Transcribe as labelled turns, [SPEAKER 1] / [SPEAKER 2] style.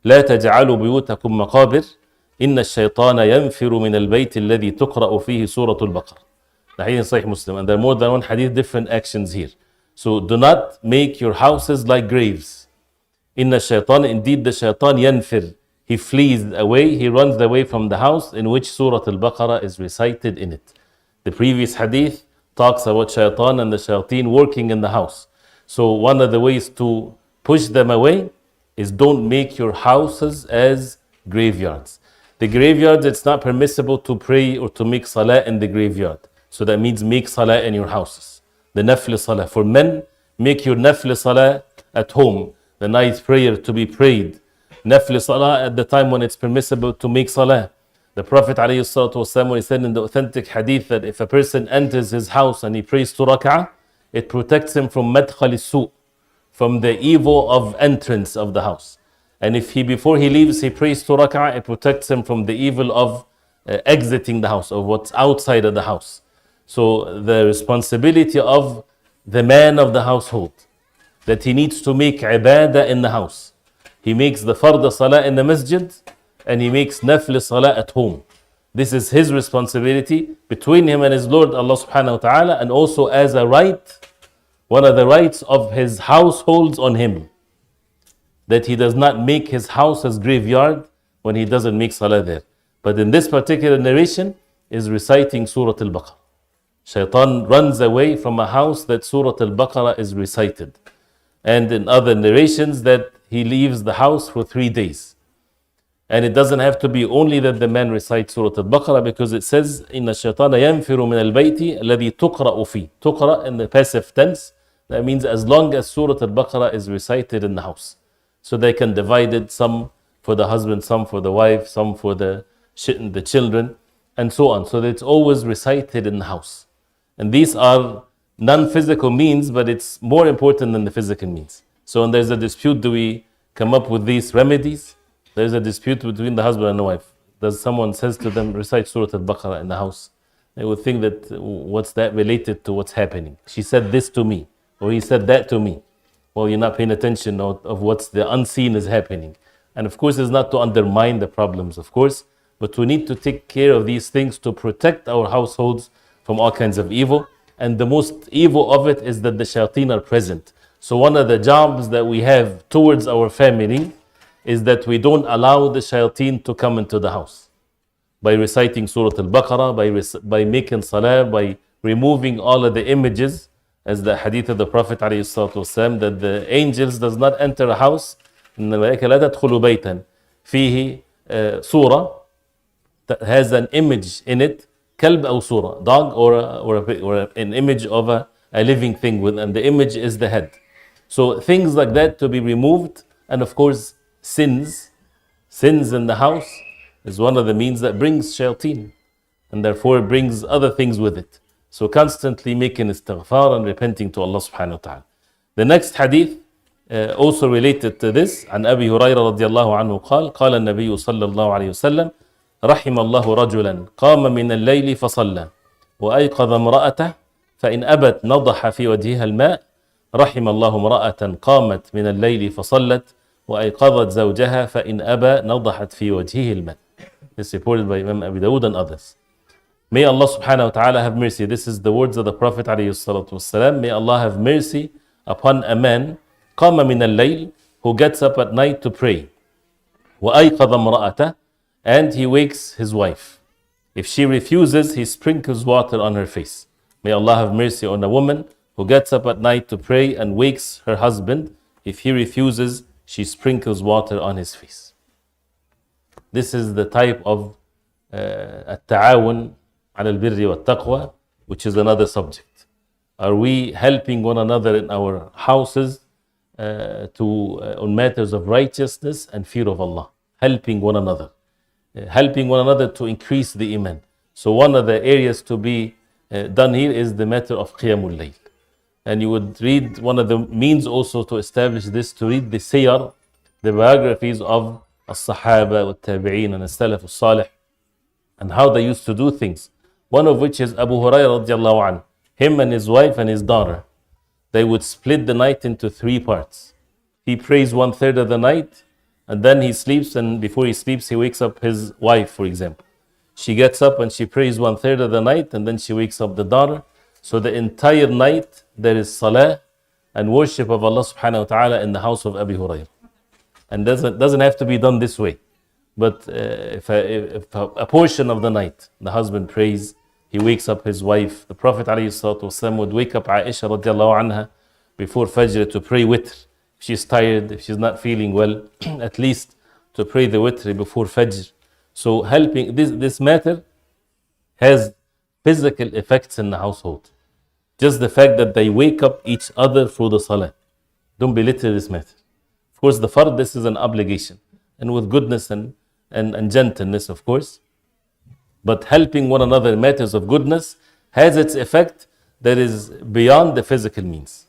[SPEAKER 1] لا تجعلوا بيوتكم مقابر إن الشيطان ينفر من البيت الذي تقرأ فيه سورة البقرة. The hadith is Sahih Muslim, and there are more than one hadith, different actions here. So do not make your houses like graves. إن الشيطان, indeed the shaitan ينفر, he flees away, he runs away from the house in which Surah Al-Baqarah is recited in it. The previous hadith talks about shaitan and the shayateen working in the house. So one of the ways to push them away is don't make your houses as graveyards. The graveyards, it's not permissible to pray or to make salah in the graveyard. So that means make salah in your houses. The nafl salah. For men, make your nafl salah at home. The night prayer to be prayed. Nafl salah at the time when it's permissible to make salah. The Prophet ﷺ, when he said in the authentic hadith that if a person enters his house and he prays 2 rak'ah, it protects him from madkhal as-su', from the evil of entrance of the house. And if before he leaves, he prays 2 rak'ah, it protects him from the evil of exiting the house, of what's outside of the house. So the responsibility of the man of the household, that he needs to make ibadah in the house. He makes the fard salah in the masjid, and he makes nafl salah at home. This is his responsibility between him and his Lord Allah subhanahu wa ta'ala, and also as a right, one of the rights of his households on him, that he does not make his house as graveyard when he doesn't make salah there. But in this particular narration is reciting Surah Al-Baqarah. Shaitan runs away from a house that Surah Al-Baqarah is recited. And in other narrations that he leaves the house for 3 days. And it doesn't have to be only that the man recites Surah Al-Baqarah, because it says, إِنَّ الشَّيْطَانَ يَنْفِرُ مِنَ الْبَيْتِ الَّذِي تُقْرَأُ فِيهِ. Tuqra in the passive tense. That means as long as Surah Al-Baqarah is recited in the house. So they can divide it, some for the husband, some for the wife, some for the children, and so on. So that it's always recited in the house. And these are non-physical means, but it's more important than the physical means. So when there's a dispute, do we come up with these remedies? There's a dispute between the husband and the wife. Does someone says to them, recite Surah Al-Baqarah in the house? They would think that, what's that related to what's happening? She said this to me, or he said that to me. Well, you're not paying attention of what's the unseen is happening. And of course, it's not to undermine the problems, of course, but we need to take care of these things to protect our households from all kinds of evil. And the most evil of it is that the shayateen are present. So one of the jobs that we have towards our family is that we don't allow the shayateen to come into the house. By reciting Surah Al-Baqarah, by making salah, by removing all of the images, as the hadith of the Prophet ﷺ, that the angels does not enter a house, إن الملائكة لا تدخل بيتا فيه surah that has an image in it, كلب أو surah, dog or an image of a living thing, and the image is the head. So things like that to be removed, and of course sins in the house is one of the means that brings shayateen, and therefore brings other things with it. So constantly making istighfar and repenting to Allah subhanahu wa ta'ala. The next hadith also related to this, عن أبي هريرة رضي الله عنه قال قال النبي صلى الله عليه وسلم رحم الله رجلا قام من الليل فصلى وأيقظ امرأته فإن أبت نضح في وجهها الماء رحم الله امرأة قامت من الليل فصلت وأيقظت زوجها فإن أبى نضحت في وجهه الماء. This is reported by Imam Abi Dawud and others. May Allah subhanahu wa ta'ala have mercy. This is the words of the Prophet alayhi salatu wasalam. May Allah have mercy upon a man قام من الليل, who gets up at night to pray. وأيقظ امرأته, and he wakes his wife. If she refuses, he sprinkles water on her face. May Allah have mercy on a woman who gets up at night to pray and wakes her husband. If he refuses, she sprinkles water on his face. This is the type of التعاون على البر والتقوى, which is another subject. Are we helping one another in our houses on matters of righteousness and fear of Allah? Helping one another. Helping one another to increase the iman. So one of the areas to be done here is the matter of Qiyamul Layl. And you would read, one of the means also to establish this, to read the siyar, the biographies of as-sahaba, al-tabi'een, and as-salaf al-salih, and how they used to do things. One of which is Abu Hurairah radiallahu anhu. Him and his wife and his daughter, they would split the night into 3 parts. He prays 1/3 of the night, and then he sleeps, and before he sleeps, he wakes up his wife, for example. She gets up and she prays 1/3 of the night, and then she wakes up the daughter. So the entire night there is salah and worship of Allah subhanahu wa ta'ala in the house of Abi Hurairah. And doesn't have to be done this way. But if a portion of the night the husband prays, he wakes up his wife. The Prophet ﷺ would wake up Aisha radiallahu anha before Fajr to pray witr. If she's tired, if she's not feeling well, at least to pray the witr before Fajr. So helping, this matter has physical effects in the household. Just the fact that they wake up each other through the salah. Don't belittle this matter. Of course, the fard, this is an obligation. And with goodness and gentleness, of course. But helping one another in matters of goodness has its effect that is beyond the physical means.